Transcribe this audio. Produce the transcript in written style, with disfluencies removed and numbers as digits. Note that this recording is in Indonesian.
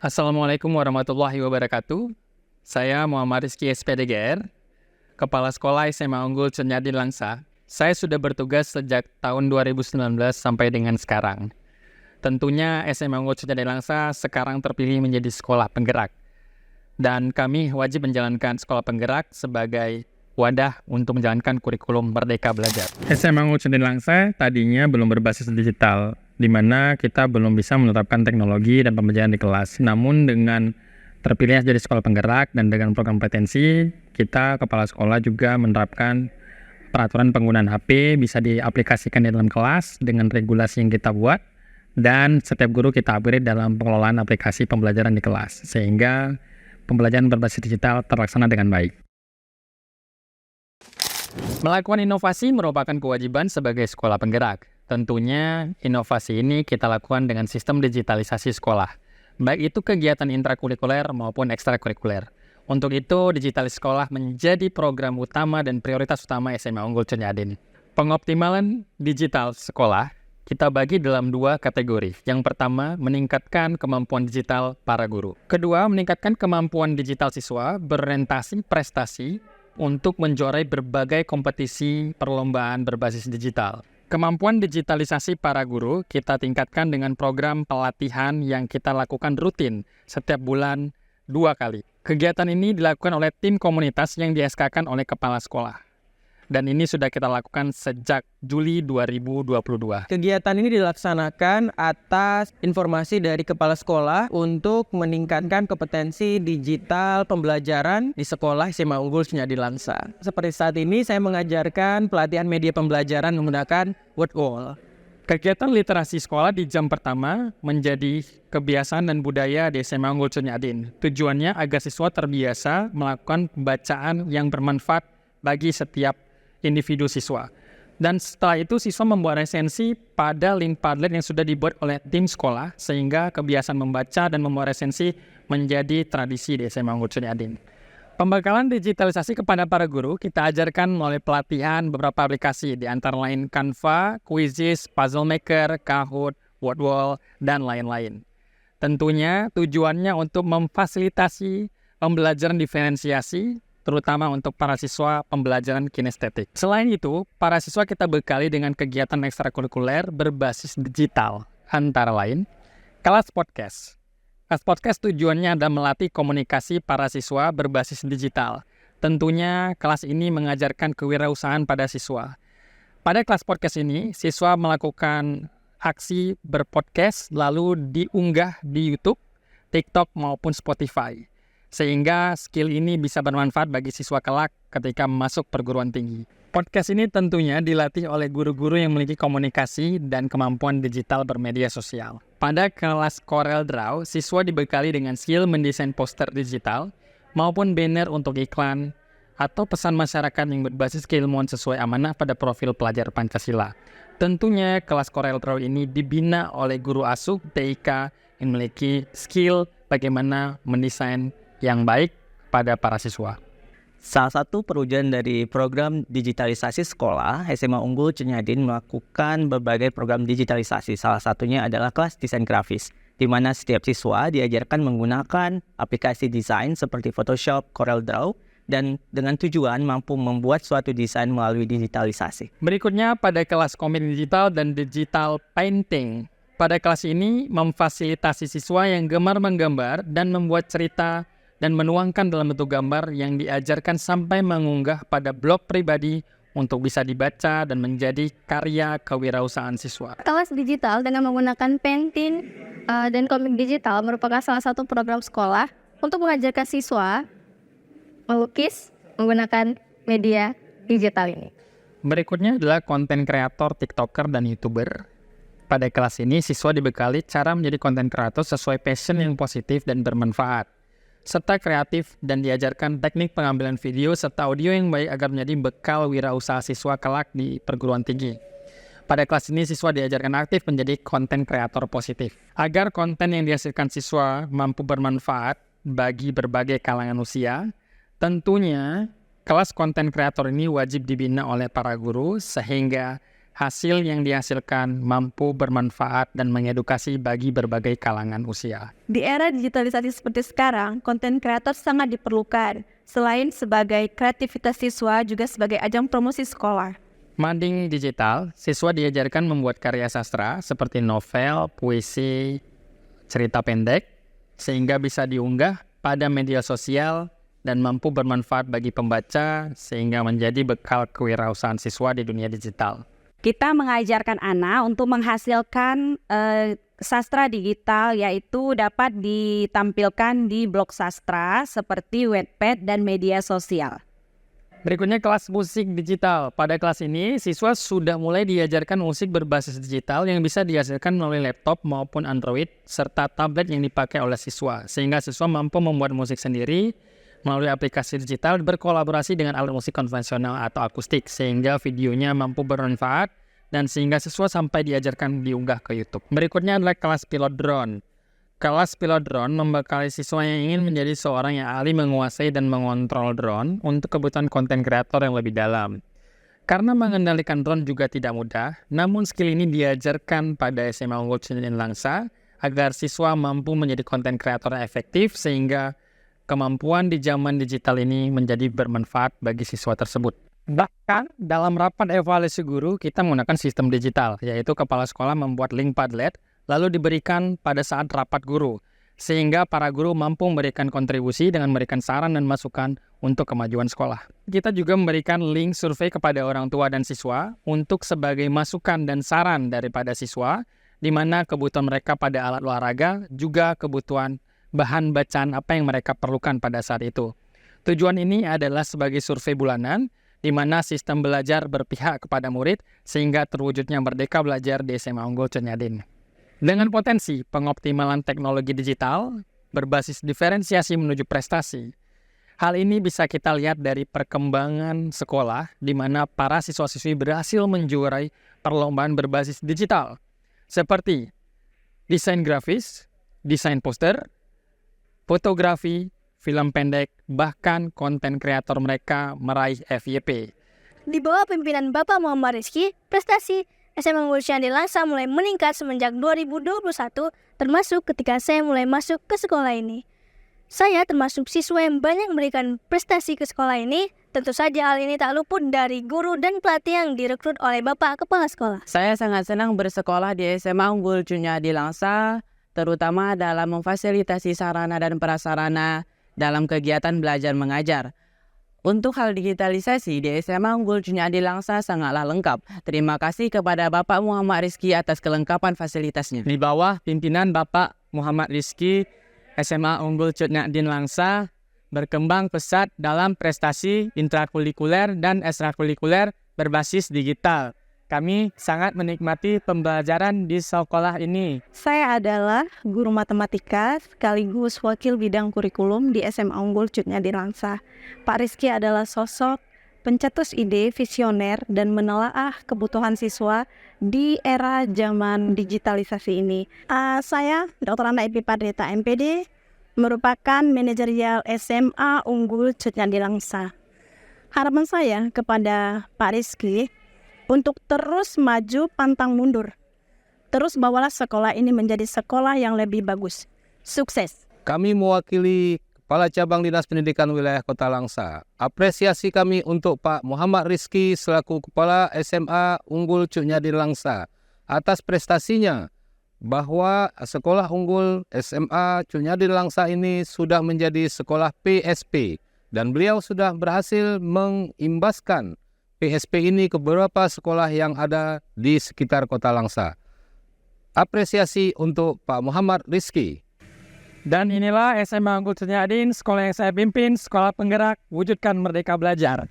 Assalamualaikum warahmatullahi wabarakatuh. Saya Muhammad Rizky SPDGR, Kepala Sekolah SMA Unggul Cennyadin Langsa. Saya sudah bertugas sejak tahun 2019 sampai dengan sekarang. Tentunya SMA Unggul Cennyadin Langsa sekarang terpilih menjadi sekolah penggerak. Dan kami wajib menjalankan sekolah penggerak sebagai wadah untuk menjalankan kurikulum Merdeka Belajar. SMA Unggul Cennyadin Langsa tadinya belum berbasis digital, di mana kita belum bisa menerapkan teknologi dan pembelajaran di kelas. Namun dengan terpilihnya jadi sekolah penggerak dan dengan program kompetensi, kita kepala sekolah juga menerapkan peraturan penggunaan HP bisa diaplikasikan di dalam kelas dengan regulasi yang kita buat, dan setiap guru kita upgrade dalam pengelolaan aplikasi pembelajaran di kelas, sehingga pembelajaran berbasis digital terlaksana dengan baik. Melakukan inovasi merupakan kewajiban sebagai sekolah penggerak. Tentunya inovasi ini kita lakukan dengan sistem digitalisasi sekolah, baik itu kegiatan intrakurikuler maupun ekstrakurikuler. Untuk itu, digitalisasi sekolah menjadi program utama dan prioritas utama SMA Unggul Cennyadin. Pengoptimalan digital sekolah kita bagi dalam dua kategori. Yang pertama, meningkatkan kemampuan digital para guru. Kedua, meningkatkan kemampuan digital siswa berorientasi prestasi untuk menjuarai berbagai kompetisi perlombaan berbasis digital. Kemampuan digitalisasi para guru kita tingkatkan dengan program pelatihan yang kita lakukan rutin setiap bulan 2 kali. Kegiatan ini dilakukan oleh tim komunitas yang di-SK-kan oleh kepala sekolah. Dan ini sudah kita lakukan sejak Juli 2022. Kegiatan ini dilaksanakan atas informasi dari kepala sekolah untuk meningkatkan kompetensi digital pembelajaran di sekolah SMA Unggul Cennyadin Langsa. Seperti saat ini saya mengajarkan pelatihan media pembelajaran menggunakan WordWall. Kegiatan literasi sekolah di jam pertama menjadi kebiasaan dan budaya di SMA Unggul Cennyadin. Tujuannya agar siswa terbiasa melakukan bacaan yang bermanfaat bagi setiap individu siswa. Dan setelah itu siswa membuat resensi pada link Padlet yang sudah dibuat oleh tim sekolah, sehingga kebiasaan membaca dan membuat resensi menjadi tradisi di SMA Unggul Cennyadin. Pembekalan digitalisasi kepada para guru kita ajarkan melalui pelatihan beberapa aplikasi, di antara lain Canva, Quizizz, Puzzle Maker, Kahoot, WordWall, dan lain-lain. Tentunya tujuannya untuk memfasilitasi pembelajaran diferensiasi, terutama untuk para siswa pembelajaran kinestetik. Selain itu, para siswa kita bekali dengan kegiatan ekstrakurikuler berbasis digital, antara lain kelas podcast. Kelas podcast tujuannya adalah melatih komunikasi para siswa berbasis digital. Tentunya kelas ini mengajarkan kewirausahaan pada siswa. Pada kelas podcast ini, siswa melakukan aksi berpodcast lalu diunggah di YouTube, TikTok maupun Spotify, sehingga skill ini bisa bermanfaat bagi siswa kelak ketika masuk perguruan tinggi. Podcast ini tentunya dilatih oleh guru-guru yang memiliki komunikasi dan kemampuan digital bermedia sosial. Pada kelas CorelDRAW, siswa dibekali dengan skill mendesain poster digital maupun banner untuk iklan atau pesan masyarakat yang berbasis keilmuan sesuai amanah pada profil pelajar Pancasila. Tentunya kelas CorelDRAW ini dibina oleh guru asuh TIK yang memiliki skill bagaimana mendesain yang baik pada para siswa. Salah satu perwujudan dari program digitalisasi sekolah, SMA Unggul Cennyadin melakukan berbagai program digitalisasi. Salah satunya adalah kelas desain grafis, di mana setiap siswa diajarkan menggunakan aplikasi desain seperti Photoshop, CorelDRAW, dan dengan tujuan mampu membuat suatu desain melalui digitalisasi. Berikutnya pada kelas komik digital dan digital painting. Pada kelas ini memfasilitasi siswa yang gemar menggambar dan membuat cerita dan menuangkan dalam bentuk gambar yang diajarkan sampai mengunggah pada blog pribadi untuk bisa dibaca dan menjadi karya kewirausahaan siswa. Kelas digital dengan menggunakan Painting dan komik digital merupakan salah satu program sekolah untuk mengajarkan siswa melukis menggunakan media digital ini. Berikutnya adalah konten kreator, TikToker, dan YouTuber. Pada kelas ini, siswa dibekali cara menjadi konten kreator sesuai passion yang positif dan bermanfaat, serta kreatif, dan diajarkan teknik pengambilan video serta audio yang baik agar menjadi bekal wirausaha siswa kelak di perguruan tinggi. Pada kelas ini, siswa diajarkan aktif menjadi konten kreator positif, agar konten yang dihasilkan siswa mampu bermanfaat bagi berbagai kalangan usia. Tentunya, kelas konten kreator ini wajib dibina oleh para guru, sehingga Hasil yang dihasilkan mampu bermanfaat dan mengedukasi bagi berbagai kalangan usia. Di era digitalisasi seperti sekarang, konten kreator sangat diperlukan. Selain sebagai kreativitas siswa, juga sebagai ajang promosi sekolah. Mading digital, siswa diajarkan membuat karya sastra seperti novel, puisi, cerita pendek, sehingga bisa diunggah pada media sosial dan mampu bermanfaat bagi pembaca sehingga menjadi bekal kewirausahaan siswa di dunia digital. Kita mengajarkan anak untuk menghasilkan sastra digital, yaitu dapat ditampilkan di blog sastra seperti Wattpad dan media sosial. Berikutnya kelas musik digital. Pada kelas ini, siswa sudah mulai diajarkan musik berbasis digital yang bisa dihasilkan melalui laptop maupun Android, serta tablet yang dipakai oleh siswa. Sehingga siswa mampu membuat musik sendiri melalui aplikasi digital berkolaborasi dengan alat musik konvensional atau akustik, sehingga videonya mampu bermanfaat dan sehingga siswa sampai diajarkan diunggah ke YouTube. Berikutnya adalah kelas pilot drone. Kelas pilot drone membekali siswa yang ingin menjadi seorang yang ahli menguasai dan mengontrol drone untuk kebutuhan konten kreator yang lebih dalam. Karena mengendalikan drone juga tidak mudah, namun skill ini diajarkan pada SMA Unggul Cunjadin Langsa agar siswa mampu menjadi konten kreator yang efektif sehingga kemampuan di zaman digital ini menjadi bermanfaat bagi siswa tersebut. Bahkan dalam rapat evaluasi guru kita menggunakan sistem digital, yaitu kepala sekolah membuat link Padlet lalu diberikan pada saat rapat guru, sehingga para guru mampu memberikan kontribusi dengan memberikan saran dan masukan untuk kemajuan sekolah. Kita juga memberikan link survei kepada orang tua dan siswa untuk sebagai masukan dan saran daripada siswa, di mana kebutuhan mereka pada alat olahraga juga kebutuhan bahan bacaan apa yang mereka perlukan pada saat itu. Tujuan ini adalah sebagai survei bulanan, di mana sistem belajar berpihak kepada murid sehingga terwujudnya merdeka belajar di SMA Unggul Cunjadin. Dengan potensi pengoptimalan teknologi digital berbasis diferensiasi menuju prestasi, hal ini bisa kita lihat dari perkembangan sekolah di mana para siswa-siswi berhasil menjuarai perlombaan berbasis digital seperti desain grafis, desain poster, fotografi, film pendek, bahkan konten kreator mereka meraih FYP. Di bawah pimpinan Bapak Muhammad Rizky, prestasi SMA Unggul Cunjadin Langsa mulai meningkat semenjak 2021, termasuk ketika saya mulai masuk ke sekolah ini. Saya termasuk siswa yang banyak memberikan prestasi ke sekolah ini. Tentu saja hal ini tak luput dari guru dan pelatih yang direkrut oleh Bapak Kepala Sekolah. Saya sangat senang bersekolah di SMA Unggul Cunjadin Langsa, terutama dalam memfasilitasi sarana dan prasarana dalam kegiatan belajar mengajar. Untuk hal digitalisasi di SMA Unggul Cunjadin Langsa sangatlah lengkap. Terima kasih kepada Bapak Muhammad Rizky atas kelengkapan fasilitasnya. Di bawah pimpinan Bapak Muhammad Rizky, SMA Unggul Cunjadin Langsa berkembang pesat dalam prestasi intrakurikuler dan ekstrakurikuler berbasis digital. Kami sangat menikmati pembelajaran di sekolah ini. Saya adalah guru matematika sekaligus wakil bidang kurikulum di SMA Unggul Cunjadin Langsa. Pak Rizky adalah sosok pencetus ide, visioner, dan menelaah kebutuhan siswa di era zaman digitalisasi ini. Saya, Dr. Ana Ipi Pardeta, MPD, merupakan manajerial SMA Unggul Cunjadin Langsa. Harapan saya kepada Pak Rizky untuk terus maju pantang mundur. Terus bawalah sekolah ini menjadi sekolah yang lebih bagus. Sukses. Kami mewakili Kepala Cabang Dinas Pendidikan Wilayah Kota Langsa. Apresiasi kami untuk Pak Muhammad Rizky selaku Kepala SMA Unggul Cunjadin Langsa atas prestasinya bahwa Sekolah Unggul SMA Cunjadin Langsa ini sudah menjadi sekolah PSP dan beliau sudah berhasil mengimbaskan PSP ini ke beberapa sekolah yang ada di sekitar Kota Langsa. Apresiasi untuk Pak Muhammad Rizky. Dan inilah SMA Unggul Cunjadin, sekolah yang saya pimpin, sekolah penggerak, wujudkan merdeka belajar.